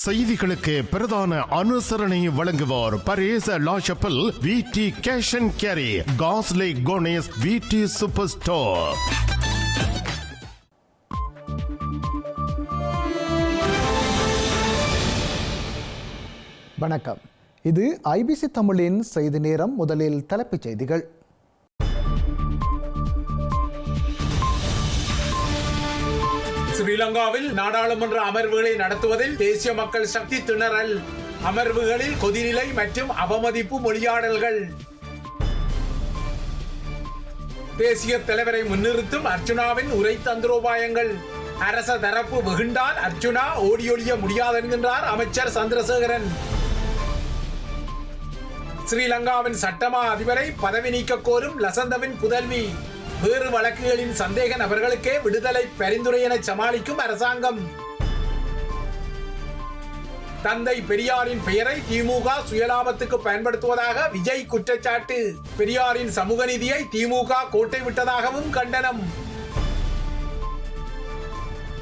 செய்திகளுக்கு பிரதான அனுசரணை வழங்குவோர் பரேச லாஷப்பல் விடி கேஷ் அண்ட் கேரி காஸ்லே கோனேஸ் விடி சூப்பர் ஸ்டோர். வணக்கம், இது ஐபிசி தமிழின் செய்தி நேரம். முதலில் தலைப்புச் செய்திகள். ஸ்ரீலங்காவில் நாடாளுமன்ற அமர்வுகளை நடத்துவதில் தேசிய மக்கள் சக்தி திணறல். அமர்வுகளில் கொதிநிலை மற்றும் அவமதிப்பு மொழியாடல்கள். தேசிய தலைவரை முன்னிறுத்தும் அர்ச்சுனாவின் உரை தந்திரோபாயங்கள். அரச தரப்பு வெகுண்டால் அர்ச்சுனா ஓடியொழிய முடியாது என்கின்றார் அமைச்சர் சந்திரசேகரன். ஸ்ரீலங்காவின் சட்டமா அதிபரை பதவி நீக்க கோரும் லசந்தவின் புதல்வி. வேறு வழக்குகளின் சந்தேக நபர்களுக்கே விடுதலை பரிந்துரை என சமாளிக்கும் அரசாங்கம். தந்தை பெரியாரின் பெயரை திமுக சுயலாபத்துக்கு பயன்படுத்துவதாக விஜய் குற்றச்சாட்டு. பெரியாரின் சமூக நீதியை திமுக கோட்டை விட்டதாகவும் கண்டனம்.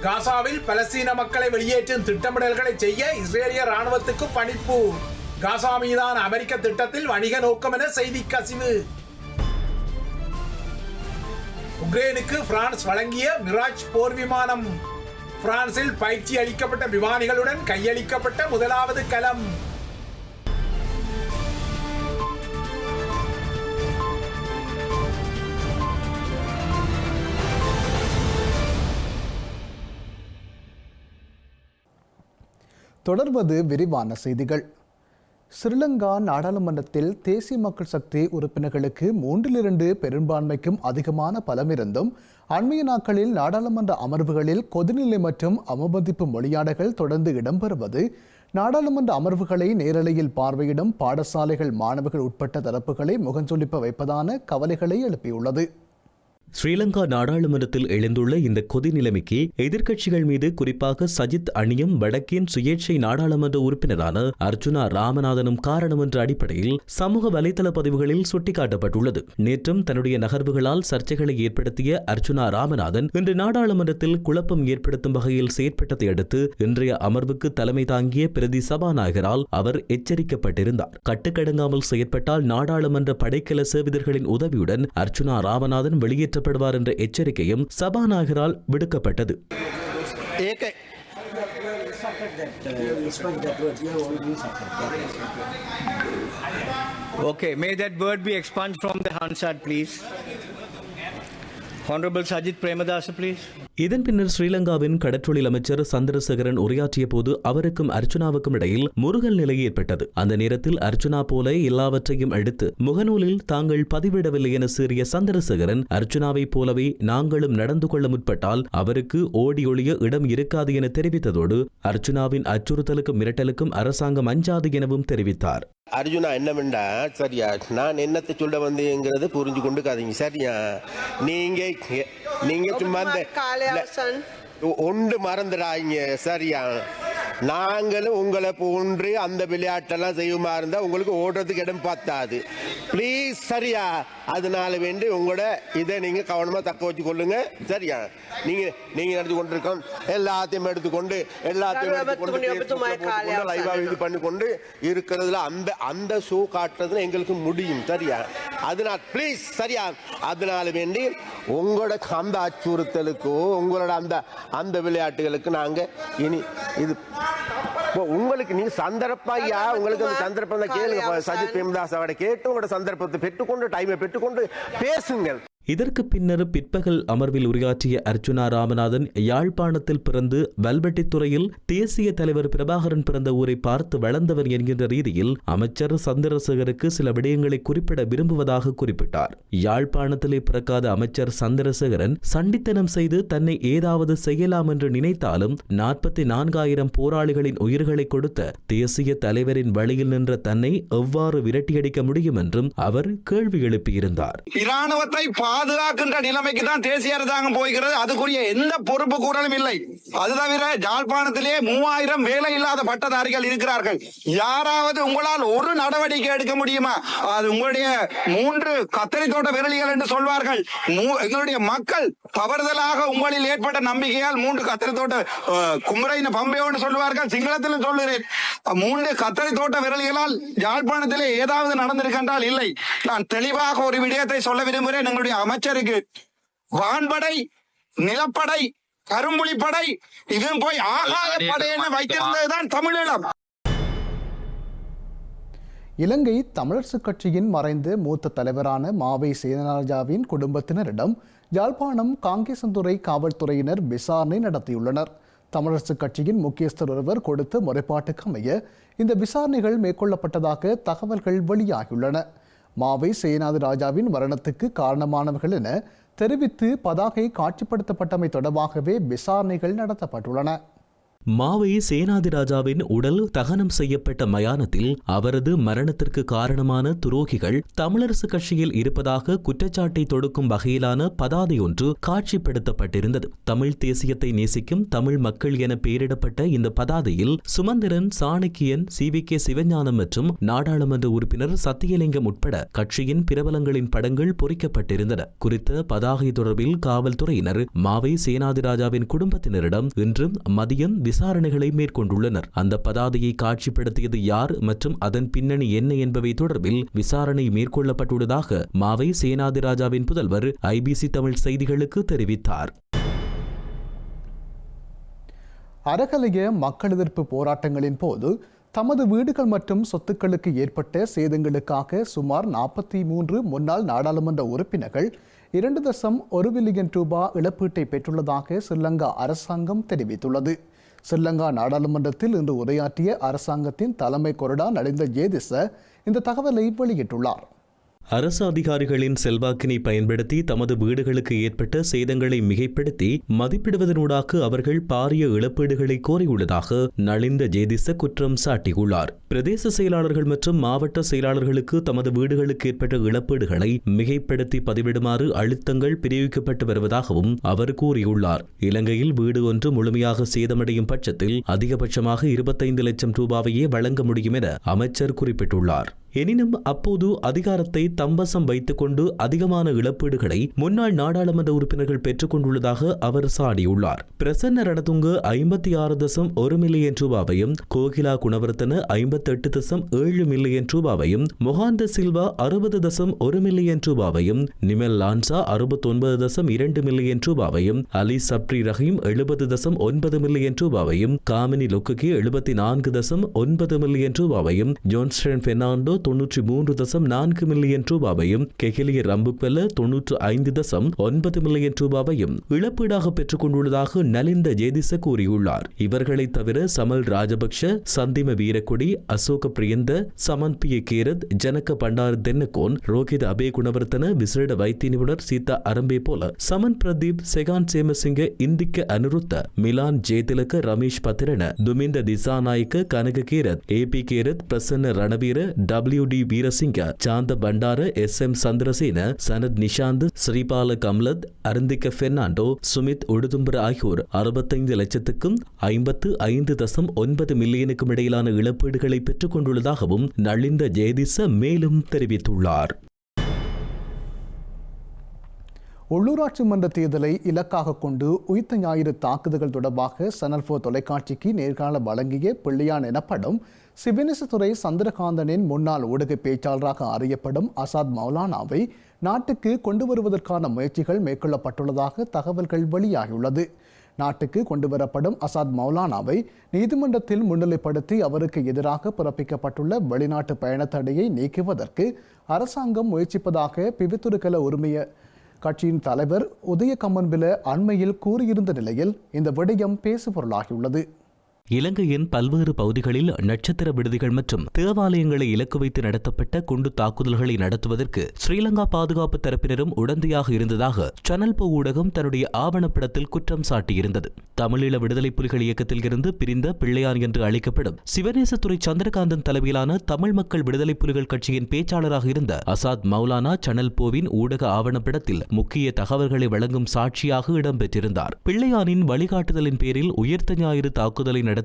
காசாவில் பலஸ்தீன மக்களை வெளியேற்றும் திட்டமிடல்களை செய்ய இஸ்ரேலிய ராணுவத்துக்கு பணிப்பு. காசா மீதான அமெரிக்க திட்டத்தில் வணிக நோக்கம் என செய்தி கசிவு. உக்ரைனுக்கு பிரான்ஸ் வழங்கிய மிராஜ் போர் விமானம். பிரான்சில் பயிற்சி அளிக்கப்பட்ட விமானிகளுடன் கையளிக்கப்பட்ட முதலாவது கலம். தொடர்வது விரிவான செய்திகள். ஸ்ரீலங்கா நாடாளுமன்றத்தில் தேசிய மக்கள் சக்தி உறுப்பினர்களுக்கு 3/2 பெரும்பான்மைக்கும் அதிகமான பலம் இருந்தும் அண்மைய நாட்களில் நாடாளுமன்ற அமர்வுகளில் கொதிநிலை மற்றும் அவமதிப்பு மொழியாடல்கள் தொடர்ந்து இடம்பெறுவது நாடாளுமன்ற அமர்வுகளை நேரலையில் பார்வையிடும் பாடசாலைகள் மாணவர்கள் உட்பட்ட தரப்புகளை முகஞ்சொலிப்ப வைப்பதான கவலைகளை எழுப்பியுள்ளது. ஸ்ரீலங்கா நாடாளுமன்றத்தில் எழுந்துள்ள இந்த கொதி நிலைமைக்கு எதிர்க்கட்சிகள் மீது குறிப்பாக சஜித் அணியும் வடக்கின் சுயேட்சை நாடாளுமன்ற உறுப்பினரான அர்ச்சுனா ராமநாதனும் காரணம் என்ற அடிப்படையில் சமூக வலைதள பதிவுகளில் சுட்டிக்காட்டப்பட்டுள்ளது. நேற்றும் தன்னுடைய நகர்வுகளால் சர்ச்சைகளை ஏற்படுத்திய அர்ச்சுனா ராமநாதன் இன்று நாடாளுமன்றத்தில் குழப்பம் ஏற்படுத்தும் வகையில் செயற்பட்டதை அடுத்து இன்றைய அமர்வுக்கு தலைமை தாங்கிய பிரதி சபாநாயகரால் அவர் எச்சரிக்கப்பட்டிருந்தார். கட்டுக்கடங்காமல் செயற்பட்டால் நாடாளுமன்ற படைக்கல சேவிதர்களின் உதவியுடன் அர்ச்சுனா ராமநாதன் வெளியேற்ற படுவார் என்ற எச்சரிக்கையும் சபாநாயகரால் விடுக்கப்பட்டது. Okay, may that word be expunged from the Hansard, please. Honorable Sajith Premadasa, please. இதன் பின்னர் ஸ்ரீலங்காவின் கடற்றொழில் அமைச்சர் சந்திரசேகரன் உரையாற்றிய போது அவருக்கும் அர்ச்சுனாவுக்கும் இடையில் முருகல் நிலை ஏற்பட்டது. அந்த நேரத்தில் அர்ச்சுனா போல எல்லாவற்றையும் எடுத்து முகநூலில் தாங்கள் பதிவிடவில்லை என சீறிய சந்திரசேகரன் அர்ச்சுனாவை போலவே நாங்களும் நடந்து கொள்ள முற்பட்டால் அவருக்கு ஓடி ஒழிய இடம் இருக்காது என தெரிவித்ததோடு அர்ச்சுனாவின் அச்சுறுத்தலுக்கும் மிரட்டலுக்கும் அரசாங்கம் அஞ்சாது எனவும் தெரிவித்தார். அர்ஜுனா என்னமெண்டா சரியா, நான் என்னத்தை சொல்ல வந்தேங்கிறது புரிஞ்சு கொண்டு காதீங்க சரியா. நீங்க சும்மா ஒன்று மறந்துடாங்க சரியா. நாங்களும் உங்களை போன்று அந்த விளையாட்டெல்லாம் செய்யுமா இருந்தா உங்களுக்கு ஓடுறதுக்கு இடம் பார்த்தாது. பிளீஸ் சரியா, அதனால வேண்டி உங்களோட இதை நீங்க கவனமா தக்க வச்சு கொள்ளுங்க சரியா. நீங்க எடுத்து கொண்டிருக்கோம் எல்லாத்தையும் எடுத்துக்கொண்டு லைவா இது பண்ணி கொண்டு இருக்கிறதுல அந்த ஷோ காட்டுறதுல எங்களுக்கு முடியும் சரியா. அதனால பிளீஸ் சரியா, அதனால வேண்டி உங்களோட அந்த அச்சுறுத்தலுக்கோ உங்களோட அந்த விளையாட்டுகளுக்கு நாங்க இனி இது உங்களுக்கு நீங்க சந்தர்ப்பையா உங்களுக்கு அந்த சந்தர்ப்பம் தான் கேளுங்க. சஜித் பிரேமதாஸ் அவரை கேட்டு உங்களோட சந்தர்ப்பத்தை பெற்றுக்கொண்டு டைமை பெற்றுக்கொண்டு பேசுங்கள். இதற்கு பின்னர் பிற்பகல் அமர்வில் உரையாற்றிய அர்ச்சுனா ராமநாதன் யாழ்ப்பாணத்தில் பிறந்து வல்வெட்டித்துறையில் தேசிய தலைவர் பிரபாகரன் பிறந்த ஊரை பார்த்து வளர்ந்தவர் என்கின்ற ரீதியில் அமைச்சர் சந்திரசேகருக்கு சில விடயங்களை குறிப்பிட விரும்புவதாக குறிப்பிட்டார். யாழ்ப்பாணத்திலே பிறக்காத அமைச்சர் சந்திரசேகரன் சண்டித்தனம் செய்து தன்னை ஏதாவது செய்யலாம் என்று நினைத்தாலும் 44,000 போராளிகளின் உயிர்களை கொடுத்த தேசிய தலைவரின் வழியில் நின்ற தன்னை எவ்வாறு விரட்டியடிக்க முடியும் என்றும் அவர் கேள்வி எழுப்பியிருந்தார். இராணுவத்தை பாதுகாக்கின்ற நிலைமைக்கு தான் தேசிய அரசாங்கம் போகிறது. அதுக்குரிய எந்த பொறுப்பு கூறலும் இல்லை. அது தவிர யாழ்ப்பாணத்திலே 3000 வேலை இல்லாத பட்டதாரிகள் இருக்கிறார்கள். யாராவது உங்களால் ஒரு நடவடிக்கை எடுக்க முடியுமா? அது உங்களுடைய 3 கத்தரி தோட்ட விரலிகள் என்று சொல்வார்கள். எங்களுடைய மக்கள் தவறுதலாக உங்களில் ஏற்பட்ட நம்பிக்கையால் 3 கத்தரி தோட்ட குமரைன பம்பையோடு சொல்லுவார்கள். சிங்களத்திலும் சொல்லுகிறேன், 3 கத்தரி தோட்ட விரலிகளால் யாழ்ப்பாணத்திலே ஏதாவது நடந்திருக்கின்றால் இல்லை. நான் தெளிவாக ஒரு விடயத்தை சொல்ல விரும்புகிறேன். எங்களுடைய அமைச்சருக்கு வான்படை, நிலப்படை, கரும்புலிப்படை, இதுவும் போய் ஆகாய படை என வைத்திருந்ததுதான் தமிழீழம். இலங்கை தமிழரசுக் கட்சியின் மறைந்த மூத்த தலைவரான மாவை சேனராஜாவின் குடும்பத்தினரிடம் யாழ்ப்பாணம் காங்கேசன்துறை காவல்துறையினர் விசாரணை நடத்தியுள்ளனர். தமிழரசுக் கட்சியின் முக்கியஸ்தர் ஒருவர் கொடுத்த முறைப்பாட்டுக்கு அமைய இந்த விசாரணைகள் மேற்கொள்ளப்பட்டதாக தகவல்கள் வெளியாகியுள்ளன. மாவை சேனாதி ராஜாவின் மரணத்துக்கு காரணமானவர்கள் என தெரிவித்து பதாகை காட்சிப்படுத்தப்பட்டமை தொடர்பாகவே விசாரணைகள் நடத்தப்பட்டுள்ளன. மாவை சேனாதிராஜாவின் உடல் தகனம் செய்யப்பட்ட மயானத்தில் அவரது மரணத்திற்கு காரணமான துரோகிகள் தமிழரசு கட்சியில் இருப்பதாக குற்றச்சாட்டை தொடுக்கும் வகையிலான பதாதை ஒன்று காட்சிப்படுத்தப்பட்டிருந்தது. தமிழ் தேசியத்தை நேசிக்கும் தமிழ் மக்கள் என பெயரிடப்பட்ட இந்த பதாதையில் சுமந்திரன், சாணக்கியன், CVK சிவஞானம் மற்றும் நாடாளுமன்ற உறுப்பினர் சத்தியலிங்கம் உட்பட கட்சியின் பிரபலங்களின் படங்கள் பொறிக்கப்பட்டிருந்தன. குறித்த பதாகை தொடர்பில் காவல்துறையினர் மாவை சேனாதிராஜாவின் குடும்பத்தினரிடம் இன்றும் மதியம் விசாரணைகளை மேற்கொண்டுள்ளனர். அந்த பதாதையை காட்சிப்படுத்தியது யார் மற்றும் அதன் பின்னணி என்ன என்பவை தொடர்பில் விசாரணை மேற்கொள்ளப்பட்டுள்ளதாக மாவை சேனாதிராஜாவின் புதல்வர் IBC தமிழ் செய்திகளுக்கு தெரிவித்தார். அறகலைய மக்கள் எதிர்ப்பு போராட்டங்களின் போது தமது வீடுகள் மற்றும் சொத்துக்களுக்கு ஏற்பட்ட சேதங்களுக்காக சுமார் 43 முன்னாள் நாடாளுமன்ற உறுப்பினர்கள் 2.1 பில்லியன் ரூபாய் இழப்பீட்டை பெற்றுள்ளதாக ஸ்ரீலங்கா அரசாங்கம் தெரிவித்துள்ளது. ஸ்ரீலங்கா நாடாளுமன்றத்தில் இன்று உரையாற்றிய அரசாங்கத்தின் தலைமை கொறடா நலிந்த ஜேதிச இந்த தகவலை வெளியிட்டுள்ளார். அரசு அதிகாரிகளின் செல்வாக்கினை பயன்படுத்தி தமது வீடுகளுக்கு ஏற்பட்ட சேதங்களை மிகைப்படுத்தி மதிப்பிடுவதனூடாக அவர்கள் பாரிய இழப்பீடுகளை கோரியுள்ளதாக நலிந்த ஜேதிச குற்றம் சாட்டியுள்ளார். பிரதேச செயலாளர்கள் மற்றும் மாவட்ட செயலாளர்களுக்கு தமது வீடுகளுக்கு ஏற்பட்ட இழப்பீடுகளை மிகைப்படுத்தி பதிவிடுமாறு அழுத்தங்கள் பிரயோகிக்கப்பட்டு வருவதாகவும் அவர் கூறியுள்ளார். இலங்கையில் வீடு ஒன்று முழுமையாக சேதமடையும் பட்சத்தில் அதிகபட்சமாக 25 லட்சம் ரூபாவையே வழங்க முடியும் என அமைச்சர் குறிப்பிட்டுள்ளார். எனினும் அப்போது அதிகாரத்தை தம்பசம் வைத்துக் கொண்டு அதிகமான இழப்பீடுகளை முன்னாள் நாடாளுமன்ற உறுப்பினர்கள் பெற்றுக் கொண்டுள்ளதாக அவர் சாடியுள்ளார். பிரசன்ன ரணதுங்க 56.1 மில்லியன் ரூபாவையும், கோகிலா குணவர்த்தன 58.7 மில்லியன் ரூபாவையும், மொஹாந்த சில்வா 60.1 மில்லியன் ரூபாவையும், நிமெல் லான்சா 69.2 மில்லியன் ரூபாவையும், அலி சப்ரி ரஹீம் 70.9 மில்லியன் ரூபாவையும், காமினி லொக்குகி 74.9 மில்லியன் ரூபாவையும், ஜோன்ஸ்டன் பெர்னாண்டோ 93.4 மில்லியன் ரூபாவையும், கெஹலிய ரம்புக்வெல்ல 95.9 மில்லியன் ரூபாவையும் இழப்பீடாக பெற்றுக் கொண்டுள்ளதாக நலிந்த ஜேதிச கூறியுள்ளார். இவர்களை தவிர சமல் ராஜபக்ஷ, சந்திம வீரக்குடி, அசோக பிரியந்த, சமன் பிய கேரத், ஜனக பண்டார தென்னகோன், ரோஹித் அபே குணவர்த்தன, விசேட வைத்திய நிபுணர் Seetha Arambepola Saman Pradeep, Shehan Semasinghe, Indika Anuruddha, Milan Jayathilaka, Ramesh Pathirana, Duminda Dissanayake, Kanaka Herath, AP Herath, Prasanna Ranaweera, WD Weerasinghe, Shantha Bandara, SM Chandrasena, Sanath Nishanth, Siripala Gamlath, Arundika Fernando, Sumit Uduthumbara ஆகியோர் 65 லட்சத்துக்கும் 55.9 மில்லியனுக்கும் இடையிலான இழப்பீடுகளை பெற்றுக் கொண்டுள்ளதாகவும் நலிந்த ஜெயதிச மேலும் தெரிவித்துள்ளார். உள்ளூராட்சி மன்ற தேர்தலை இலக்காக கொண்டு உயிர்த்த ஞாயிறு தாக்குதல்கள் தொடர்பாக சேனல் 4 தொலைக்காட்சிக்கு நேர்காணல் வழங்கிய பிள்ளையான் எனப்படும் சிவனேசத்துறை சந்திரகாந்தனின் முன்னாள் ஊடக பேச்சாளராக அறியப்படும் அசாத் மௌலானாவை நாட்டுக்கு கொண்டு வருவதற்கான முயற்சிகள் மேற்கொள்ளப்பட்டுள்ளதாக தகவல்கள் வெளியாகியுள்ளது. நாட்டுக்கு கொண்டுவரப்படும் அசாத் மௌலானாவை நீதிமன்றத்தில் முன்னிலைப்படுத்தி அவருக்கு எதிராக பிறப்பிக்கப்பட்டுள்ள வெளிநாட்டு பயண தடையை நீக்குவதற்கு அரசாங்கம் முயற்சிப்பதாக பிவித்துருக்கல உரிமைய கட்சியின் தலைவர் உதய கம்மன்பில அண்மையில் கூறியிருந்த நிலையில் இந்த விடயம் பேசுபொருளாகியுள்ளது. இலங்கையின் பல்வேறு பகுதிகளில் நட்சத்திர விடுதிகள் மற்றும் தேவாலயங்களை இலக்கு வைத்து நடத்தப்பட்ட குண்டு தாக்குதல்களை நடத்துவதற்கு ஸ்ரீலங்கா பாதுகாப்பு தரப்பினரும் உடந்தையாக இருந்ததாக சேனல் போ ஊடகம் தன்னுடைய ஆவணப்படத்தில் குற்றம் சாட்டியிருந்தது. தமிழீழ விடுதலை புலிகள் இயக்கத்தில் இருந்து பிரிந்த பிள்ளையான் என்று அழைக்கப்படும் சிவநேசத்துறை சந்திரகாந்தன் தலைமையிலான தமிழ் மக்கள் விடுதலை புலிகள் கட்சியின் பேச்சாளராக இருந்த அசாத் மௌலானா சேனல் போவின் ஊடக ஆவணப்படத்தில் முக்கிய தகவல்களை வழங்கும் சாட்சியாக இடம்பெற்றிருந்தார். பிள்ளையானின் வழிகாட்டுதலின் பேரில் உயிர்த்த ஞாயிறு தாக்குதலை நடத்திய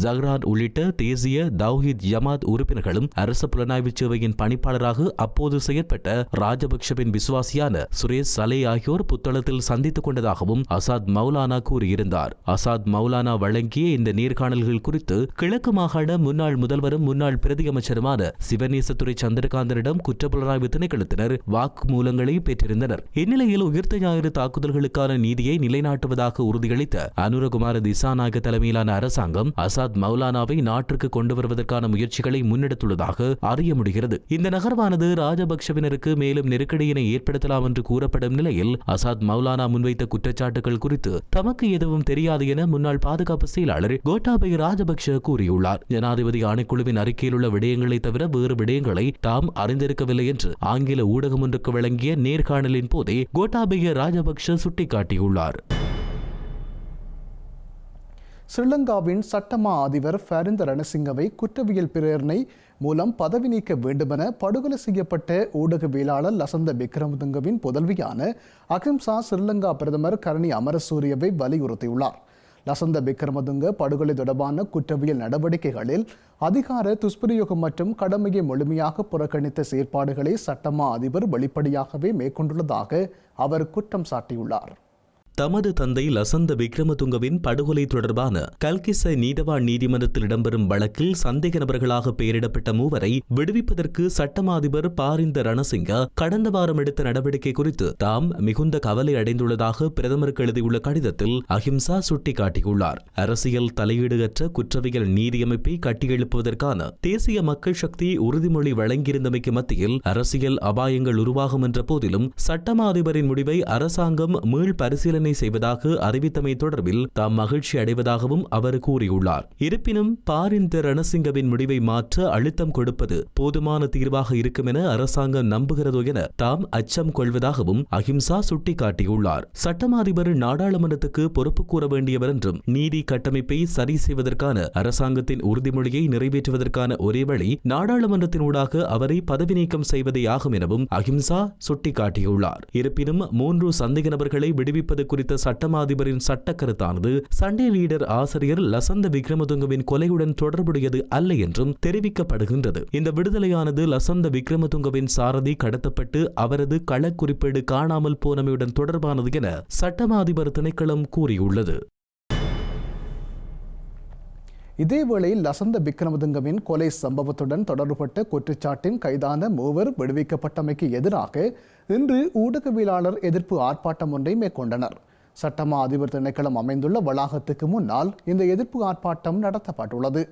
ஜஹ்ரான் உள்ளிட்ட தேசிய தௌஹீத் ஜமாத் உறுப்பினர்களும் அரசு புலனாய்வு சேவையின் பணிப்பாளராக அப்போது செயற்பட்ட ராஜபக்ஷவின் விசுவாசியான சுரேஷ் சலே ஆகியோர் புத்தளத்தில் சந்தித்துக் கொண்டதாகவும் அசாத் மௌலானா கூறியிருந்தார். அசாத் மௌலானா வழங்கிய இந்த நேர்காணல்கள் குறித்து கிழக்கு மாகாண முன்னாள் முதல்வரும் முன்னாள் பிரதியமைச்சருமான சிவநேசத்துறை சந்திரகாந்தனிடம் குற்றப்புலனாய்வு திணைக்களத்தினர் வாக்குமூலங்களை பெற்றிருந்தனர். இந்நிலையில் உயிர்த்த ஞாயிறு தாக்குதல்களுக்கான நீதியை நிலைநாட்டுவதாக உறுதியளித்த அனுரகுமார திசாநாயக தலைமையிலான அரசாங்கம் அசாத் மௌலானாவை நாட்டிற்கு கொண்டு வருவதற்கான முயற்சிகளை முன்னெடுத்துள்ளதாக அறிய முடிகிறது. இந்த நகர்வானது ராஜபக்ஷவினருக்கு மேலும் நெருக்கடியினை ஏற்படுத்தலாம் என்று கூறப்படும் நிலையில் அசாத் மௌலானா முன்வைத்த குற்றச்சாட்டுகள் குறித்து தமக்கு எதுவும் தெரியாது என முன்னாள் பாதுகாப்பு செயலாளர் கோட்டாபய ராஜபக்ஷ கூறியுள்ளார். ஜனாதிபதி ஆணைக்குழுவின் அறிக்கையில் உள்ள விடயங்களை தவிர வேறு விடயங்களை தாம் அறிந்திருக்கவில்லை என்று ஆங்கில ஊடகம் ஒன்றுக்கு வழங்கிய நேர்காணலின் போதே கோட்டாபய ராஜபக்ஷ சுட்டிக்காட்டியுள்ளார். ஸ்ரீலங்காவின் சட்டமா அதிபர் ஃபரிந்த ரணசிங்கவை குற்றவியல் பிரேரணை மூலம் பதவி நீக்க வேண்டுமென படுகொலை செய்யப்பட்ட ஊடகவியலாளர் லசந்த விக்ரமதுங்கவின் புதல்வியான அகிம்சா ஸ்ரீலங்கா பிரதமர் கரணி அமரசூரியவை வலியுறுத்தியுள்ளார். லசந்த விக்ரமதுங்க படுகொலை தொடர்பான குற்றவியல் நடவடிக்கைகளில் அதிகார துஷ்பிரயோகம் மற்றும் கடமையை முழுமையாக புறக்கணித்த செயற்பாடுகளை சட்டமா அதிபர் வெளிப்படையாகவே மேற்கொண்டுள்ளதாக அவர் குற்றம் சாட்டியுள்ளார். தமது தந்தை லசந்த விக்ரமதுங்கவின் படுகொலை தொடர்பான கல்கிஸ்ஸ நீதவான் நீதிமன்றத்தில் இடம்பெறும் வழக்கில் சந்தேக நபர்களாக பெயரிடப்பட்ட மூவரை விடுவிப்பதற்கு சட்டமா அதிபர் பாரிந்த ரணசிங்க கடந்த வாரம் எடுத்த நடவடிக்கை குறித்து தாம் மிகுந்த கவலை அடைந்துள்ளதாக பிரதமருக்கு எழுதியுள்ள கடிதத்தில் அஹிம்சா சுட்டிக்காட்டியுள்ளார். அரசியல் தலையீடுகற்ற குற்றவியல் நீதியமைப்பை கட்டியெழுப்புவதற்கான தேசிய மக்கள் சக்தி உறுதிமொழி வழங்கியிருந்தமைக்கு மத்தியில் அரசியல் அபாயங்கள் உருவாகும் என்ற போதிலும் சட்டமா அதிபரின் முடிவை அரசாங்கம் மீள் பரிசீலனை செய்வதாக அறிவித்தமை தொடர்பில் தாம் மகிழ்ச்சி அடைவதாகவும் அவர் கூறியுள்ளார். இருப்பினும் பாரிந்த ரணசிங்கவின் முடிவை மாற்ற அழுத்தம் கொடுப்பது போதுமான தீர்வாக இருக்கும் என அரசாங்கம் நம்புகிறதோ என தாம் அச்சம் கொள்வதாகவும் அஹிம்சா சுட்டிக்காட்டியுள்ளார். சட்டமா அதிபர் நாடாளுமன்றத்துக்கு பொறுப்பு கூற வேண்டியவர் என்றும் நீதி கட்டமைப்பை சரி செய்வதற்கான அரசாங்கத்தின் உறுதிமொழியை நிறைவேற்றுவதற்கான ஒரே வழி நாடாளுமன்றத்தினூடாக அவரை பதவி நீக்கம் செய்வதே ஆகும் எனவும் அஹிம்சா சுட்டிக்காட்டியுள்ளார். இருப்பினும் 3 சந்தேக நபர்களை விடுவிப்பது குறித்த சட்டமா அதிபரின் சட்ட கருத்தானது சண்டே லீடர் ஆசிரியர் லசந்த விக்ரமதுங்கவின் கொலையுடன் தொடர்புடையது அல்ல என்றும் தெரிவிக்கப்படுகின்றது. இந்த விடுதலையானது லசந்த விக்ரமதுங்கவின் சாரதி கடத்தப்பட்டு அவரது கள குறிப்பீடு காணாமல் போனமையுடன் தொடர்பானது என சட்டமா அதிபர் திணைக்களம் கூறியுள்ளது. இதேவேளை லசந்த விக்ரமதுங்கவின் கொலை சம்பவத்துடன் தொடர்புபட்ட குற்றச்சாட்டின் கைதான மூவர் விடுவிக்கப்பட்டமைக்கு எதிராக இன்று ஊடகவியலாளர் எதிர்ப்பு ஆர்ப்பாட்டம் ஒன்றை மேற்கொண்டனர். சட்டமா அதிபர் திணைக்களம் அமைந்துள்ள வளாகத்துக்கு முன்னால் இந்த எதிர்ப்பு ஆர்ப்பாட்டம் நடத்தப்பட்டுள்ளது.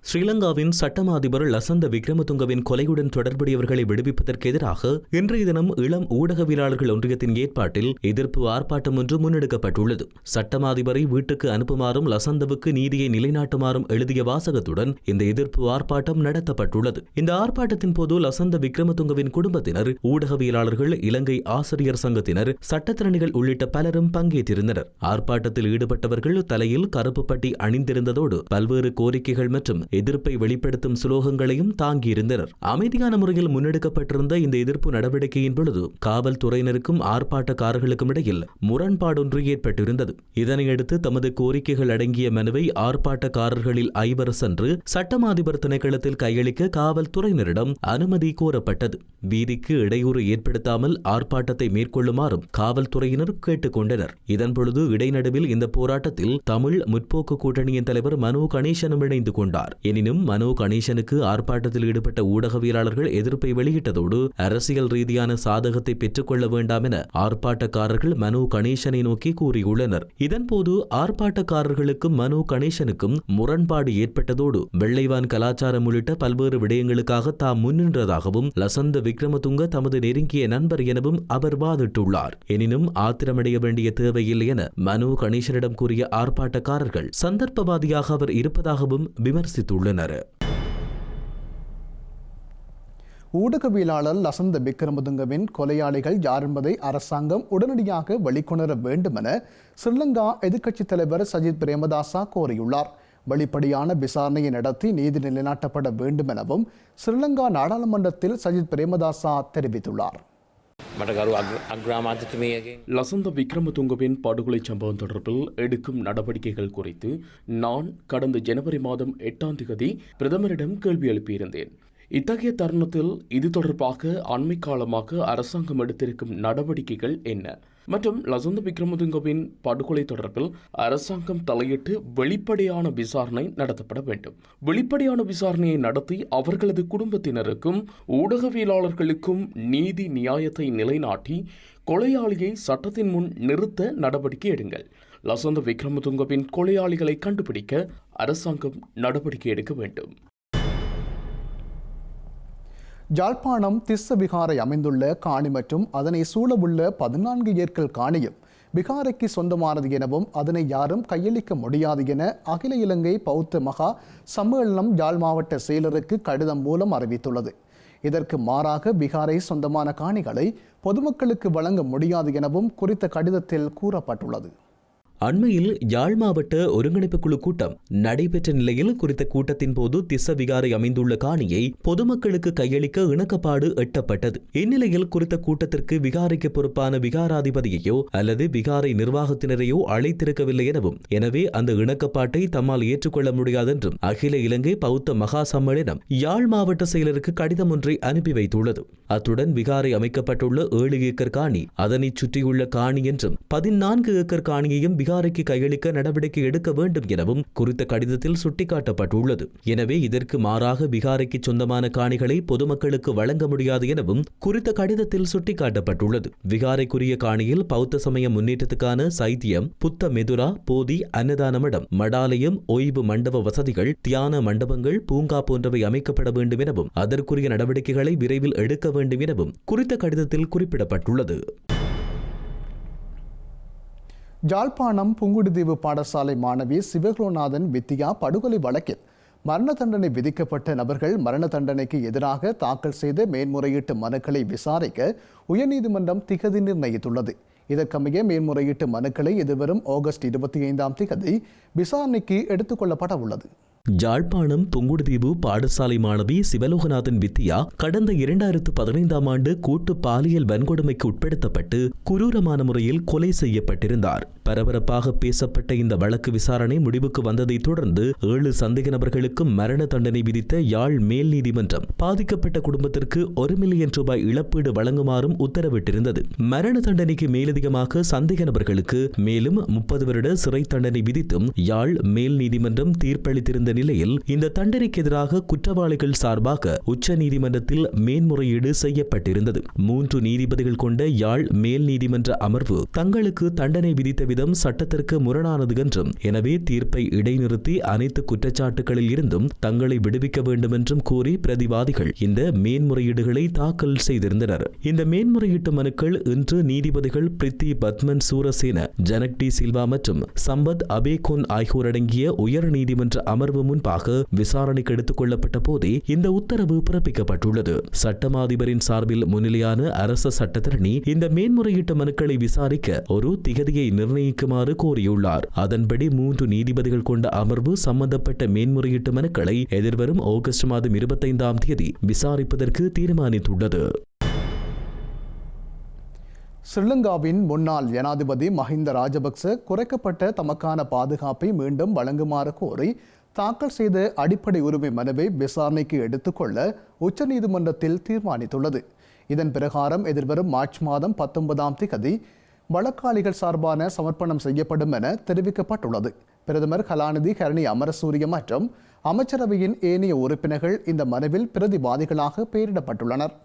ஸ்ரீலங்காவின் சட்டமா அதிபர் லசந்த விக்ரமதுங்கவின் கொலையுடன் தொடர்புடையவர்களை விடுவிப்பதற்கு எதிராக இன்றைய தினம் இளம் ஊடகவியலாளர்கள் ஒன்றியத்தின் ஏற்பாட்டில் எதிர்ப்பு ஆர்ப்பாட்டம் ஒன்று முன்னெடுக்கப்பட்டுள்ளது. சட்டமா அதிபரை வீட்டுக்கு அனுப்புமாறும் லசந்தவுக்கு நீதியை நிலைநாட்டுமாறும் எழுதிய வாசகத்துடன் இந்த எதிர்ப்பு ஆர்ப்பாட்டம் நடத்தப்பட்டுள்ளது. இந்த ஆர்ப்பாட்டத்தின் போது லசந்த விக்ரமதுங்கவின் குடும்பத்தினர், ஊடகவியலாளர்கள், இலங்கை ஆசிரியர் சங்கத்தினர், சட்டத்திறனிகள் உள்ளிட்ட பலரும் பங்கேற்றிருந்தனர். ஆர்ப்பாட்டத்தில் ஈடுபட்டவர்கள் தலையில் கருப்பு பட்டி அணிந்திருந்ததோடு பல்வேறு கோரிக்கைகள் மற்றும் எதிர்ப்பை வெளிப்படுத்தும் சுலோகங்களையும் தாங்கியிருந்தனர். அமைதியான முறையில் முன்னெடுக்கப்பட்டிருந்த இந்த எதிர்ப்பு நடவடிக்கையின் பொழுது காவல்துறையினருக்கும் ஆர்ப்பாட்டக்காரர்களுக்கும் இடையில் முரண்பாடொன்று ஏற்பட்டிருந்தது. இதனையடுத்து தமது கோரிக்கைகள் அடங்கிய மனுவை ஆர்ப்பாட்டக்காரர்களில் 5 சென்று சட்டமா அதிபர் திணைக்களத்தில் கையளிக்க காவல்துறையினரிடம் அனுமதி கோரப்பட்டது. வீதிக்கு இடையூறு ஏற்படுத்தாமல் ஆர்ப்பாட்டத்தை மேற்கொள்ளுமாறும் காவல்துறையினர் கேட்டுக்கொண்டனர். இதன்பொழுது இடைநடுவில் இந்த போராட்டத்தில் தமிழ் முற்போக்கு கூட்டணியின் தலைவர் மனோ கணேசனும் இணைந்து கொண்டார். எனினும் மனோ கணேசனுக்கு ஆர்ப்பாட்டத்தில் ஈடுபட்ட ஊடகவியலாளர்கள் எதிர்ப்பை வெளியிட்டதோடு அரசியல் ரீதியான சாதகத்தை பெற்றுக்கொள்ள வேண்டாம் என ஆர்ப்பாட்டக்காரர்கள் மனோ கணேசனை நோக்கி கூறியுள்ளனர். இதன்போது ஆர்ப்பாட்டக்காரர்களுக்கும் மனோ கணேசனுக்கும் முரண்பாடு ஏற்பட்டதோடு வெள்ளைவான் கலாச்சாரம் உள்ளிட்ட பல்வேறு விடயங்களுக்காக தாம் முன்னின்றதாகவும் லசந்த விக்ரமதுங்க தமது நெருங்கிய நண்பர் எனவும் அவர் வாதிட்டுள்ளார். எனினும் ஆத்திரமடைய வேண்டிய தேவையில்லை என மனோ கணேசனிடம் கூறிய ஆர்ப்பாட்டக்காரர்கள் சந்தர்ப்பவாதியாக அவர் இருப்பதாகவும் விமர்சித்துள்ளனர். ஊடகவியலாளர் லசந்த விக்ரமதுங்கவின் கொலையாளிகள் யார் என்பதை அரசாங்கம் உடனடியாக வெளிக்கொணர வேண்டும் என ஸ்ரீலங்கா எதிர்க்கட்சித் தலைவர் சஜித் பிரேமதாசா கோரியுள்ளார். வெளிப்படையான விசாரணையை நடத்தி நீதி நிலைநாட்டப்பட வேண்டும் எனவும் ஸ்ரீலங்கா நாடாளுமன்றத்தில் சஜித் பிரேமதாசா தெரிவித்துள்ளார். லசந்த விக்ரமதுங்கவின் படுகொலை சம்பவம் தொடர்பில் எடுக்கும் நடவடிக்கைகள் குறித்து நான் கடந்த ஜனவரி மாதம் 8ஆம் தேதி பிரதமரிடம் கேள்வி எழுப்பியிருந்தேன். இத்தகைய தருணத்தில் இது தொடர்பாக அண்மை காலமாக அரசாங்கம் எடுத்திருக்கும் நடவடிக்கைகள் என்ன மற்றும் லசந்த விக்ரமதுங்கவின் படுகொலை தொடர்பில் அரசாங்கம் தலையிட்டு வெளிப்படையான விசாரணை நடத்தப்பட வேண்டும். வெளிப்படையான விசாரணையை நடத்தி அவர்களது குடும்பத்தினருக்கும் ஊடகவியலாளர்களுக்கும் நீதி நியாயத்தை நிலைநாட்டி கொலையாளியை சட்டத்தின் முன் நிறுத்த நடவடிக்கை எடுங்கள். லசந்த விக்ரமதுங்கவின் கொலையாளிகளை கண்டுபிடிக்க அரசாங்கம் நடவடிக்கை எடுக்க வேண்டும். யாழ்ப்பாணம் திஸ்ஸ விகாரை அமைந்துள்ள காணி மற்றும் அதனை சூழவுள்ள 14 ஏக்கர் காணியும் விகாரைக்கு சொந்தமானது எனவும் அதனை யாரும் கையளிக்க முடியாது என அகில இலங்கை பௌத்த மகா சம்மேளனம் யாழ் மாவட்ட செயலருக்கு கடிதம் மூலம் அறிவித்துள்ளது. இதற்கு மாறாக விகாரை சொந்தமான காணிகளை பொதுமக்களுக்கு வழங்க முடியாது எனவும் குறித்த கடிதத்தில் கூறப்பட்டுள்ளது. அண்மையில் யாழ் மாவட்ட ஒருங்கிணைப்பு குழு கூட்டம் நடைபெற்ற நிலையில் குறித்த கூட்டத்தின் போது திஸ்ஸ விகாரை அமைந்துள்ள காணியை பொதுமக்களுக்கு கையளிக்க இணக்கப்பாடு எட்டப்பட்டது. இந்நிலையில் குறித்த கூட்டத்திற்கு விகாரைக்கு பொறுப்பான விகாராதிபதியையோ அல்லது விகாரை நிர்வாகத்தினரையோ அழைத்திருக்கவில்லை எனவும் எனவே அந்த இணக்கப்பாட்டை தம்மால் ஏற்றுக்கொள்ள முடியாதென்றும் அகில இலங்கை பௌத்த மகா சம்மேளனம் யாழ் மாவட்ட செயலருக்கு கடிதம் ஒன்றை அனுப்பி வைத்துள்ளது. அத்துடன் விகாரை அமைக்கப்பட்டுள்ள 7 ஏக்கர் காணி அதனை சுற்றியுள்ள காணி என்றும் 14 ஏக்கர் காணியையும் விகாரைக்கு கையளிக்க நடவடிக்கை எடுக்க வேண்டும் எனவும் குறித்த கடிதத்தில் சுட்டிக்காட்டப்பட்டுள்ளது. எனவே இதற்கு மாறாக விகாரைக்கு சொந்தமான காணிகளை பொதுமக்களுக்கு வழங்க முடியாது எனவும் குறித்த கடிதத்தில் சுட்டிக்காட்டப்பட்டுள்ளது. விகாரைக்குரிய காணியில் பௌத்த சமய முன்னேற்றத்துக்கான சைத்தியம், புத்த மெதுரா, போதி, அன்னதான மடம், மடாலயம், ஓய்வு மண்டப வசதிகள், தியான மண்டபங்கள், பூங்கா போன்றவை அமைக்கப்பட வேண்டும் எனவும் அதற்குரிய நடவடிக்கைகளை விரைவில் எடுக்க வேண்டும் எனவும் குறித்த கடிதத்தில் குறிப்பிடப்பட்டுள்ளது. யாழ்ப்பாணம் புங்குடுதீவு பாடசாலை மாணவி சிவகுலநாதன் வித்தியா படுகொலை வழக்கில் மரண தண்டனை விதிக்கப்பட்ட நபர்கள் மரண தண்டனைக்கு எதிராக தாக்கல் செய்த மேன்முறையீட்டு மனுக்களை விசாரிக்க உயர்நீதிமன்றம் திகதி நிர்ணயித்துள்ளது. இதற்கமைய மேன்முறையீட்டு மனுக்களை எதிர்வரும் ஆகஸ்ட் 25ஆம் தேதி விசாரணைக்கு எடுத்துக் கொள்ளப்பட உள்ளது. யாழ்ப்பாணம் புங்குடுதீவு பாடசாலை மாணவி சிவலோகநாதன் வித்தியா கடந்த 2015ஆம் ஆண்டு கூட்டு பாலியல் வன்கொடுமைக்கு உட்படுத்தப்பட்டு குரூரமான முறையில் கொலை செய்யப்பட்டிருந்தார். பரபரப்பாக பேசப்பட்ட இந்த வழக்கு விசாரணை முடிவுக்கு வந்ததை தொடர்ந்து 7 சந்தேக நபர்களுக்கு மரண தண்டனை விதித்த யாழ் மேல் நீதிமன்றம் பாதிக்கப்பட்ட குடும்பத்திற்கு 1 மில்லியன் ரூபாய் இழப்பீடு வழங்குமாறும் உத்தரவிட்டிருந்தது. மரண தண்டனைக்கு மேலதிகமாக சந்தேக நபர்களுக்கு மேலும் 30 வருட சிறை தண்டனை விதித்தும் யாழ் மேல் நீதிமன்றம் தீர்ப்பளித்திருந்த நிலையில் இந்த தண்டனைக்கு எதிராக குற்றவாளிகள் சார்பாக உச்ச நீதிமன்றத்தில் மேன்முறையீடு செய்யப்பட்டிருந்தது. 3 நீதிபதிகள் கொண்ட யாழ் மேல் நீதிமன்ற அமர்வு தங்களுக்கு தண்டனை விதித்த விதம் சட்டத்திற்கு முரணானது என்றும் எனவே தீர்ப்பை இடைநிறுத்தி அனைத்து குற்றச்சாட்டுகளில் இருந்தும் தங்களை விடுவிக்க வேண்டும் என்றும் கூறி பிரதிவாதிகள் இந்த மேன்முறையீடுகளை தாக்கல் செய்திருந்தனர். இந்த மேன்முறையீட்டு மனுக்கள் இன்று நீதிபதிகள் பிரித்தி பத்மன் சூரசேன, ஜனக் டி சில்வா மற்றும் சம்பத் அபேகோன் ஆகியோர் அடங்கிய உயர் நீதிமன்ற அமர்வு முன்பாக விசாரணைக்கு எடுத்துக் கொள்ளப்பட்ட போதே இந்த உத்தரவு பிறப்பிக்கப்பட்டுள்ளது. சட்டமா அதிபரின் சார்பில் முன்னிலையான அரச சட்டத்தரணி இந்த மேன்முறையீட்டு மனுக்களை விசாரிக்க ஒரு திகதியை நிர்ணயிக்குமாறு கோரியுள்ளார். அதன்படி 3 நீதிபதிகள் கொண்ட அமர்வு சம்பந்தப்பட்ட மேன்முறையீட்டு மனுக்களை எதிர்வரும் ஆகஸ்ட் மாதம் 25ஆம் தேதி விசாரிப்பதற்கு தீர்மானித்துள்ளது. ஸ்ரீலங்காவின் முன்னாள் ஜனாதிபதி மஹிந்த ராஜபக்ச குறைக்கப்பட்ட தமக்கான பாதுகாப்பை மீண்டும் வழங்குமாறு கோரி தாக்கல் செய்த அடிப்படை உரிமை மனுவை விசாரணைக்கு எடுத்துக்கொள்ள உச்சநீதிமன்றத்தில் தீர்மானித்துள்ளது. இதன் பிரகாரம் எதிர்வரும் மார்ச் மாதம் 19ஆம் தேதி வழக்காளிகள் சார்பான சமர்ப்பணம் செய்யப்படும் என தெரிவிக்கப்பட்டுள்ளது. பிரதமர் கலாநிதி ஹரணி அமரசூரிய மற்றும் அமைச்சரவையின் ஏனைய உறுப்பினர்கள் இந்த மனுவில் பிரதிவாதிகளாக பெயரிடப்பட்டுள்ளனர்.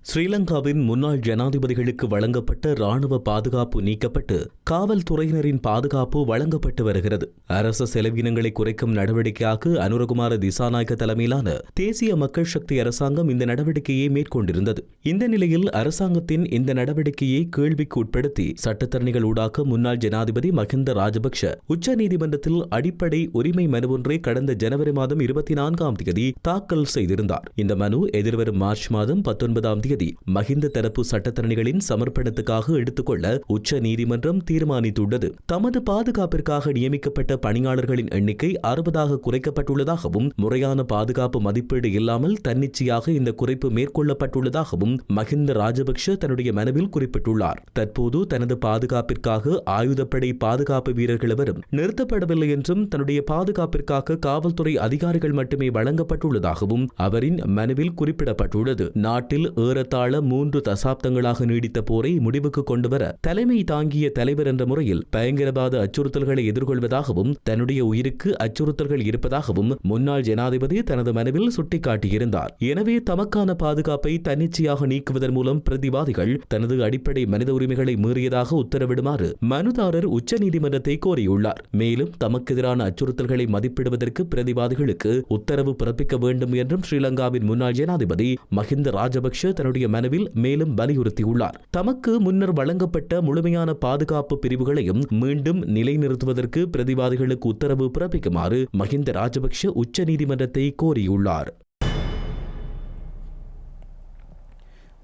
ஸ்ரீலங்காவின் முன்னாள் ஜனாதிபதிகளுக்கு வழங்கப்பட்ட ராணுவ பாதுகாப்பு நீக்கப்பட்டு காவல்துறையினரின் பாதுகாப்பு வழங்கப்பட்டு வருகிறது. அரச செலவினங்களை குறைக்கும் நடவடிக்கையாக அனுரகுமார திசாநாயக்க தலைமையிலான தேசிய மக்கள் சக்தி அரசாங்கம் இந்த நடவடிக்கையை மேற்கொண்டிருந்தது. இந்த நிலையில் அரசாங்கத்தின் இந்த நடவடிக்கையை கேள்விக்கு உட்படுத்தி சட்டத்தரணிகள் ஊடாக முன்னாள் ஜனாதிபதி மஹிந்த ராஜபக்ஷ உச்சநீதிமன்றத்தில் அடிப்படை உரிமை மனு ஒன்றை கடந்த ஜனவரி மாதம் 24ஆம் தேதி தாக்கல் செய்திருந்தார். இந்த மனு எதிர்வரும் மார்ச் மாதம் 19ஆம் தேதி மஹிந்த தரப்பு சட்டத்தரணிகளின் சமர்ப்பணத்துக்காக எடுத்துக்கொள்ள உச்ச நீதிமன்றம் தீர்மானித்துள்ளது. தமது பாதுகாப்பிற்காக நியமிக்கப்பட்ட பணியாளர்களின் எண்ணிக்கை 60ஆக குறைக்கப்பட்டுள்ளதாகவும் முறையான பாதுகாப்பு மதிப்பீடு இல்லாமல் தன்னிச்சையாக இந்த குறைப்பு மேற்கொள்ளப்பட்டுள்ளதாகவும் மஹிந்த ராஜபக்ஷ தன்னுடைய மனுவில் குறிப்பிட்டுள்ளார். தற்போது தனது பாதுகாப்பிற்காக ஆயுதப்படை பாதுகாப்பு வீரர்கள் எவரும் நிறுத்தப்படவில்லை என்றும் தன்னுடைய பாதுகாப்பிற்காக காவல்துறை அதிகாரிகள் மட்டுமே வழங்கப்பட்டுள்ளதாகவும் அவரின் மனுவில் குறிப்பிடப்பட்டுள்ளது. நாட்டில் ஏறத்தாழ 3 தசாப்தங்களாக நீடித்த போரை முடிவுக்கு கொண்டுவர தலைமை தாங்கிய தலைவர் என்ற முறையில் பயங்கரவாத அச்சுறுத்தல்களை எதிர்கொள்வதாகவும் தன்னுடைய உயிருக்கு அச்சுறுத்தல்கள் இருப்பதாகவும் முன்னாள் ஜனாதிபதி தனது மனுவில் சுட்டிக்காட்டியிருந்தார். எனவே தமக்கான பாதுகாப்பை தன்னிச்சையாக நீக்குவதன் மூலம் பிரதிவாதிகள் தனது அடிப்படை மனித உரிமைகளை மீறியதாக உத்தரவிடுமாறு மனுதாரர் உச்சநீதிமன்றத்தை கோரியுள்ளார். மேலும் தமக்கு எதிரான அச்சுறுத்தல்களை மதிப்பிடுவதற்கு பிரதிவாதிகளுக்கு உத்தரவு பிறப்பிக்க வேண்டும் என்றும் ஸ்ரீலங்காவின் முன்னாள் ஜனாதிபதி மஹிந்த ராஜபக்ஷ தன்னுடைய மனுவில் மேலும் வலியுறுத்தியுள்ளார். தமக்கு முன்னர் வழங்கப்பட்ட முழுமையான பாதுகாப்பு பிரிவுகளையும் மீண்டும் நிலைநிறுத்துவதற்கு பிரதிவாதிகளுக்கு உத்தரவு பிறப்பிக்குமாறு மஹிந்த ராஜபக்ஷ உச்சநீதிமன்றத்தை கோரியுள்ளார்.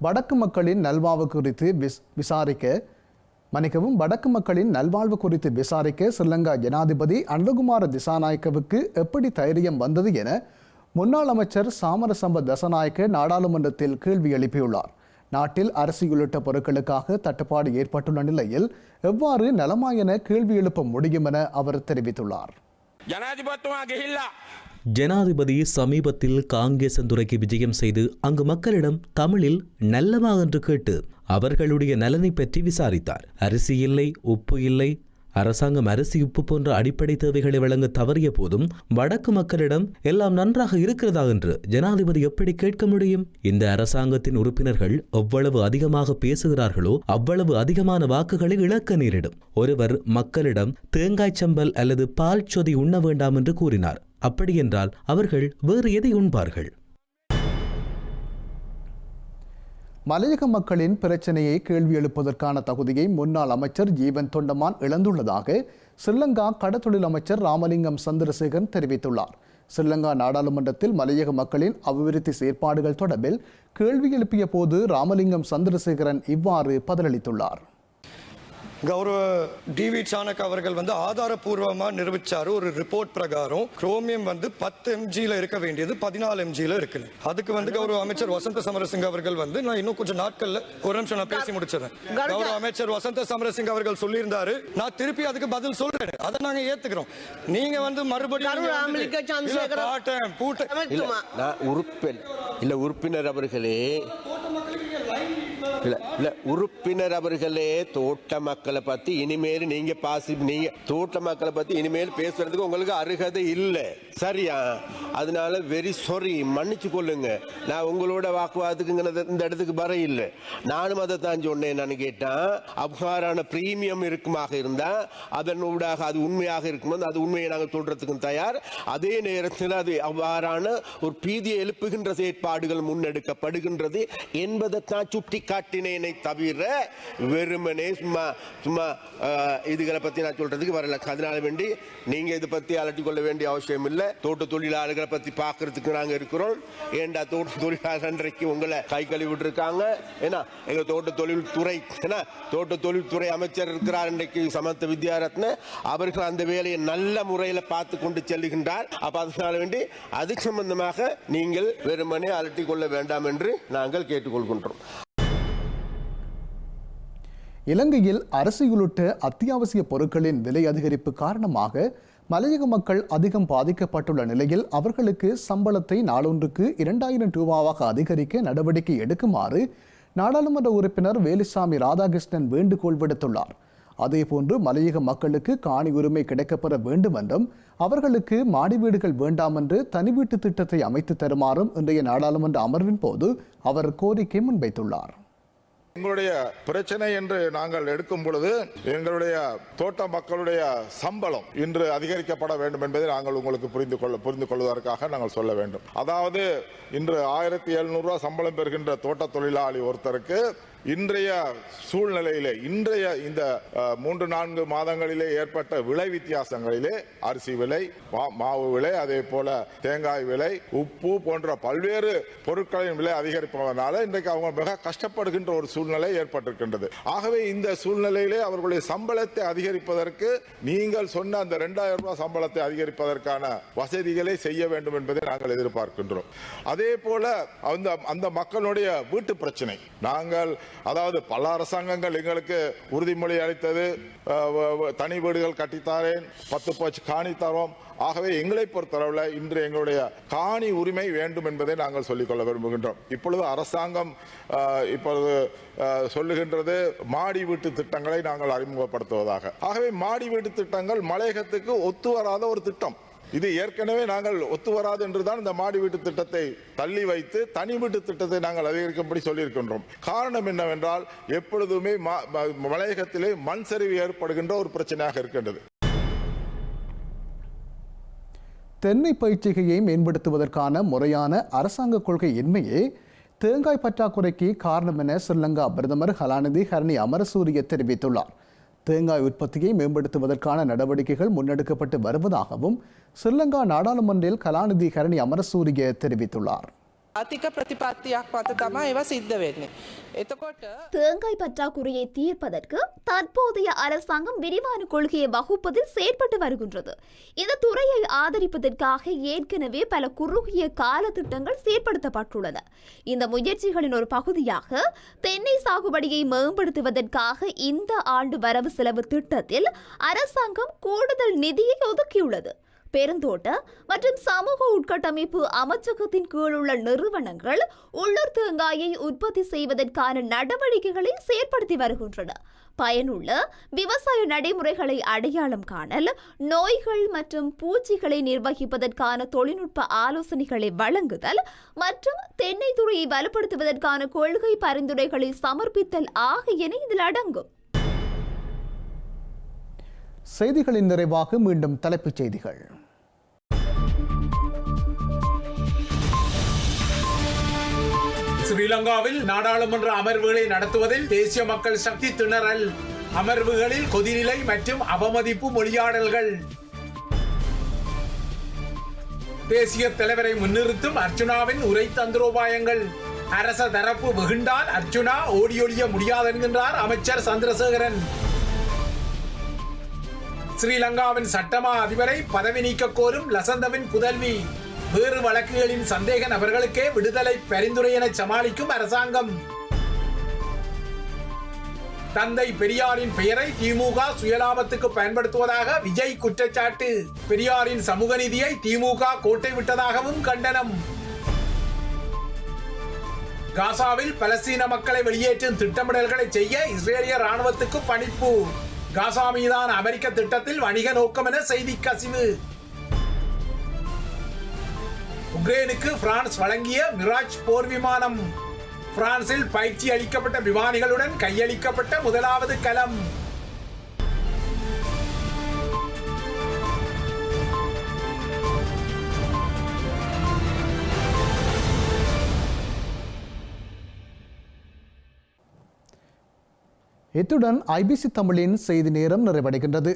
வடக்கு மக்களின் நல்வாழ்வு குறித்து விசாரிக்க ஸ்ரீலங்கா ஜனாதிபதி அனுரகுமார திசாநாயக்கவுக்கு எப்படி தைரியம் வந்தது என முன்னாள் அமைச்சர் சாமரசம்ப தசநாயக்க நாடாளுமன்றத்தில் கேள்வி எழுப்பியுள்ளார். நாட்டில் அரிசி உள்ளிட்ட பொருட்களுக்காக தட்டுப்பாடு ஏற்பட்டுள்ள நிலையில் எவ்வாறு நலமா என கேள்வி எழுப்ப முடியும் என அவர் தெரிவித்துள்ளார். ஜனாதிபதி சமீபத்தில் காங்கேசந்துறைக்கு விஜயம் செய்து அங்கு மக்களிடம் தமிழில் நல்லமா என்று கேட்டு அவர்களுடைய நலனை பற்றி விசாரித்தார். அரிசி இல்லை, உப்பு இல்லை, அரசாங்கம் அரிசி உப்பு போன்ற அடிப்படை தேவைகளை வழங்க தவறிய போதும் வடக்கு மக்களிடம் எல்லாம் நன்றாக இருக்கிறதா என்று ஜனாதிபதி எப்படி கேட்க முடியும்? இந்த அரசாங்கத்தின் உறுப்பினர்கள் எவ்வளவு அதிகமாக பேசுகிறார்களோ அவ்வளவு அதிகமான வாக்குகளை இழக்க நேரிடும். ஒருவர் மக்களிடம் தேங்காய் சம்பல் அல்லது பால் சொதி உண்ண வேண்டாம் என்று கூறினார். அப்படியென்றால் அவர்கள் வேறு எதை உண்பார்கள்? மலையக மக்களின் பிரச்சனையை கேள்வி எழுப்பதற்கான தகுதியை முன்னாள் அமைச்சர் ஜீவன் தொண்டமான் இழந்துள்ளதாக ஸ்ரீலங்கா கடத்தொழில் அமைச்சர் ராமலிங்கம் சந்திரசேகரன் தெரிவித்துள்ளார். ஸ்ரீலங்கா நாடாளுமன்றத்தில் மலையக மக்களின் அபிவிருத்தி செயற்பாடுகள் தொடர்பில் கேள்வி எழுப்பிய போது ராமலிங்கம் சந்திரசேகரன் இவ்வாறு பதிலளித்துள்ளார். கௌரவ டிவி சாணக் அவர்கள் ஆதாரபூர்வமாக நிரூபிச்சாரு. ஒரு ரிப்போர்ட் பிரகாரம் குரோமியம் 10 mgல இருக்க வேண்டியது 14 mgல இருக்கு. அதுக்கு கௌரவ அமைச்சர் வசந்த சமரசிங்க அவர்கள் நான் இன்னும் கொஞ்சம் நாட்கள்ல ஒரு நிமிஷம் நான் பேசி முடிச்சிடறேன். கௌரவ அமைச்சர் வசந்த சமரசிங்க அவர்கள் சொல்லியிருந்தாரு, நான் திருப்பி அதுக்கு பதில் சொல்றேன். அதை நாங்க ஏத்துக்கிறோம். நீங்க மறுபடியும் உறுப்பினர் அவர்களே உறுப்பினர் அவர்களே தோட்ட மக்களை பத்தி இனிமேல் நீங்க தோட்ட மக்களை பத்தி இனிமேல் பேசுறதுக்கு உங்களுக்கு அருகதை இல்லை, சரியா? அதனால வெரி சாரி, மன்னிச்சு கொள்ளுங்க. நான் உங்களோட வாக்குவாதத்துக்கு இந்த இடத்துக்கு வர இல்லை. நானும் அதை தான் சொன்னேன். நான் கேட்டேன், அவ்வாறான பிரீமியம் இருக்குமாக இருந்தா அதனூடாக அது உண்மையாக இருக்கும்போது அது உண்மையை நாங்கள் சொல்றதுக்கும் தயார். அதே நேரத்தில் அது அவ்வாறான ஒரு பீதியை எழுப்புகின்ற செயற்பாடுகள் முன்னெடுக்கப்படுகின்றது என்பதைத்தான் சுட்டி காட்டினேனை தவிர வெறுமனே சும்மா இதுகளை பத்தி நான் சொல்றதுக்கு வரல. அதனால வேண்டி நீங்க இதை பத்தி அலட்டிக் கொள்ள வேண்டிய அவசியம் இல்லை. தோட்ட தொழிலாளர்களை பத்தி பார்க்கறதுக்கு நாங்க இருக்கிறோம். ஏண்டா தோட்ட தொழிலாளர் இன்றைக்கு உங்களை கை கழுவிட்டு இருக்காங்க. ஏன்னா எங்க தோட்ட தொழில்துறை அமைச்சர் இருக்கிறார் இன்றைக்கு சமந்த வித்யாரத்ன. அவர்கள் அந்த வேலையை நல்ல முறையில் பார்த்து கொண்டு செல்லுகின்றார். அப்ப அதனால வேண்டி அது சம்பந்தமாக நீங்கள் வெறுமனே அலட்டிக் கொள்ள வேண்டாம் என்று நாங்கள் கேட்டுக்கொள்கின்றோம். இலங்கையில் அரிசி உள்ளிட்ட அத்தியாவசிய பொருட்களின் விலை அதிகரிப்பு காரணமாக மலையக மக்கள் அதிகம் பாதிக்கப்பட்டுள்ள நிலையில் அவர்களுக்கு சம்பளத்தை நாளொன்றுக்கு 2000 ரூபாவாக அதிகரிக்க நடவடிக்கை எடுக்குமாறு நாடாளுமன்ற உறுப்பினர் வேலுசாமி ராதாகிருஷ்ணன் வேண்டுகோள் விடுத்துள்ளார். அதேபோன்று மலையக மக்களுக்கு காணி உரிமை கிடைக்கப்பெற வேண்டும் என்றும் அவர்களுக்கு மாடி வீடுகள் வேண்டாம் என்று தனி வீட்டு திட்டத்தை அமைத்து தருமாறும் இன்றைய நாடாளுமன்ற அமர்வின் போது அவர் கோரிக்கை முன்வைத்துள்ளார். எங்களுடைய பிரச்சனை என்று நாங்கள் எடுக்கும் பொழுது எங்களுடைய தோட்ட மக்களுடைய சம்பளம் இன்று அதிகரிக்கப்பட வேண்டும் என்பதை நாங்கள் உங்களுக்கு புரிந்து கொள்வதற்காக நாங்கள் சொல்ல வேண்டும். அதாவது இன்று 1700 ரூபாய் சம்பளம் பெறுகின்ற தோட்ட தொழிலாளி ஒருத்தருக்கு இன்றைய சூழ்நிலையிலே இந்த 3-4 மாதங்களிலே ஏற்பட்ட விலை வித்தியாசங்களிலே அரிசி விலை, மாவு விலை, அதே போல தேங்காய் விலை, உப்பு போன்ற பல்வேறு பொருட்களின் விலை அதிகரிப்பதனால இன்றைக்கு அவங்க மிக கஷ்டப்படுகின்ற ஒரு சூழ்நிலை ஏற்பட்டிருக்கின்றது. ஆகவே இந்த சூழ்நிலையிலே அவர்களுடைய சம்பளத்தை அதிகரிப்பதற்கு நீங்கள் சொன்ன அந்த 2000 ரூபாய் சம்பளத்தை அதிகரிப்பதற்கான வசதிகளை செய்ய வேண்டும் என்பதை நாங்கள் எதிர்பார்க்கின்றோம். அதே போல அந்த மக்களுடைய வீட்டு பிரச்சனை, நாங்கள் அதாவது பல அரசாங்கங்கள் எங்களுக்கு உறுதிமொழி அளித்தது, தனி வீடுகள் கட்டித்தாரேன், 10 பட்ச காணி தரோம். ஆகவே எங்களை பொறுத்தளவில் இன்று எங்களுடைய காணி உரிமை வேண்டும் என்பதை நாங்கள் சொல்லிக்கொள்ள விரும்புகின்றோம். இப்பொழுது அரசாங்கம் சொல்லுகின்றது மாடி வீட்டு திட்டங்களை நாங்கள் அறிமுகப்படுத்துவதாக. ஆகவே மாடி வீட்டு திட்டங்கள் மலையகத்துக்கு ஒத்து வராத ஒரு திட்டம். இது ஏற்கனவே நாங்கள் ஒத்து வராது என்றுதான் இந்த மாடி வீட்டு திட்டத்தை தள்ளி வைத்து தனி வீட்டு திட்டத்தை நாங்கள் அதிகரிக்கும்படி சொல்லியிருக்கின்றோம். காரணம் என்னவென்றால் எப்பொழுதுமே மலையகத்திலே மண் சரிவு ஏற்படுகின்ற ஒரு பிரச்சனையாக இருக்கின்றது. தென்னை பயிர்ச்செய்கையை மேம்படுத்துவதற்கான முறையான அரசாங்க கொள்கை இன்மையே தேங்காய் பற்றாக்குறைக்கு காரணம் என ஸ்ரீலங்கா பிரதமர் கலாநிதி ஹரணி அமரசூரிய தெரிவித்துள்ளார். தேங்காய் உற்பத்தியை மேம்படுத்துவதற்கான நடவடிக்கைகள் முன்னெடுக்கப்பட்டு வருவதாகவும் ஸ்ரீலங்கா நாடாளுமன்றில் கலாநிதி ஹரணி அமரசூரிய தெரிவித்துள்ளார். தேங்காய் பற்றாக்குறையை தீர்ப்பதற்கு தற்போதைய அரசாங்கம் விரிவான கொள்கையை வகுப்பதில் செயற்பட்டு வருகின்றது. இந்த துறையை ஆதரிப்பதற்காக ஏற்கனவே பல குறுகிய கால திட்டங்கள் செயற்படுத்தப்பட்டுள்ளன. இந்த முயற்சிகளின் ஒரு பகுதியாக தென்னை சாகுபடியை மேம்படுத்துவதற்காக இந்த ஆண்டு வரவு செலவு திட்டத்தில் அரசாங்கம் கூடுதல் நிதியை ஒதுக்கியுள்ளது. பெருந்தோட்ட மற்றும் சமூக உட்கட்டமைப்பு அமைச்சகத்தின் கீழ் உள்ள நிறுவனங்கள் உள்ளூர் தேங்காயை உற்பத்தி செய்வதற்கான நடவடிக்கைகளை செயற்படுத்தி வருகின்றன. பயனுள்ள விவசாய நடைமுறைகளை அடையாளம் காணல், நோய்கள் மற்றும் பூச்சிகளை நிர்வகிப்பதற்கான தொழில்நுட்ப ஆலோசனைகளை வழங்குதல் மற்றும் தென்னை துறையை வலுப்படுத்துவதற்கான கொள்கை பரிந்துரைகளை சமர்ப்பித்தல் ஆகியன இதில் அடங்கும். செய்திகளின் நிறைவாக மீண்டும் தலைப்புச் செய்திகள். ஸ்ரீலங்காவில் நாடாளுமன்ற அமர்வுகளை நடத்துவதில் தேசிய மக்கள் சக்தி திணறல், அமர்வுகளில் கொதிநிலை மற்றும் அவமதிப்பு மொழியாடல்கள். தேசிய தலைவரை முன்னிறுத்தும் அர்ச்சுனாவின் உரை தந்திரோபாயங்கள். அரச தரப்பு வெகுண்டால் அர்ச்சுனா ஓடியொழிய முடியாது என்கின்றார் அமைச்சர் சந்திரசேகரன். ஸ்ரீலங்காவின் சட்டமா அதிபரை பதவி நீக்க கோரும் லசந்தவின் புதல்வி. வேறு வழக்குகளின் சந்தேக நபர்களுக்கே விடுதலை பரிந்துரை என சமாளிக்கும் அரசாங்கம். தந்தை பெரியாரின் பெயரை திமுக சுயலாபத்துக்கு பயன்படுத்துவதாக விஜய் குற்றச்சாட்டு. பெரியாரின் சமூக நீதியை திமுக கோட்டை விட்டதாகவும் கண்டனம். காசாவில் பலஸ்தீன மக்களை வெளியேற்றும் திட்டமிடல்களை செய்ய இஸ்ரேலிய ராணுவத்துக்கு பணிப்பு. காசா மீதான அமெரிக்க திட்டத்தில் வணிக நோக்கம் என செய்தி கசிவு. உக்ரைனுக்கு பிரான்ஸ் வழங்கிய மிராஜ் போர் விமானம். பிரான்சில் பயிற்சி அளிக்கப்பட்ட விமானிகளுடன் கையளிக்கப்பட்ட முதலாவது கலம். இத்துடன் ஐபிசி தமிழின் செய்தி நேரம் நிறைவடைகின்றது.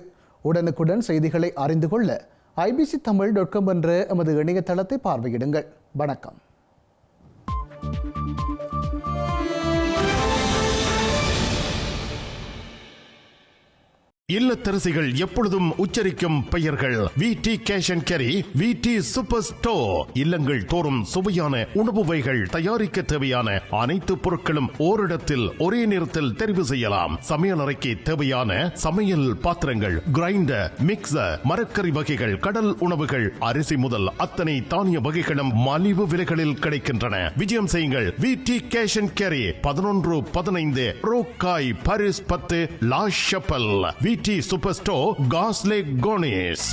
உடனுக்குடன் செய்திகளை அறிந்து கொள்ள ibctamil.com என்ற எமது இணையதளத்தை பார்வையிடுங்கள். வணக்கம். இல்லத்தரசிகள் எப்பொழுதும் உச்சரிக்கும் பெயர்கள் விடி கேஷ் அண்ட் கேரி, விடி சூப்பர் ஸ்டோர். இல்லங்கள் தோறும் சுவையான உணவு வகைகள் தயாரிக்க தேவையான அனைத்து பொருட்களும் ஓரிடத்தில் ஒரே நேரத்தில் தெரிவு செய்யலாம். சமையல் அறைக்கு தேவையான சமையல் பாத்திரங்கள், கிரைண்டர், மிக்சர், மரக்கறி வகைகள், கடல் உணவுகள், அரிசி முதல் அத்தனை தானிய வகைகளும் மலிவு விலைகளில் கிடைக்கின்றன. விஜயம் செய்யுங்கள். விடி கேஷ் அண்ட் கேரி, 11-15 ரோக்காய், Paris 10, La Chapelle. VT super store, காஸ்லே கோனேஸ்.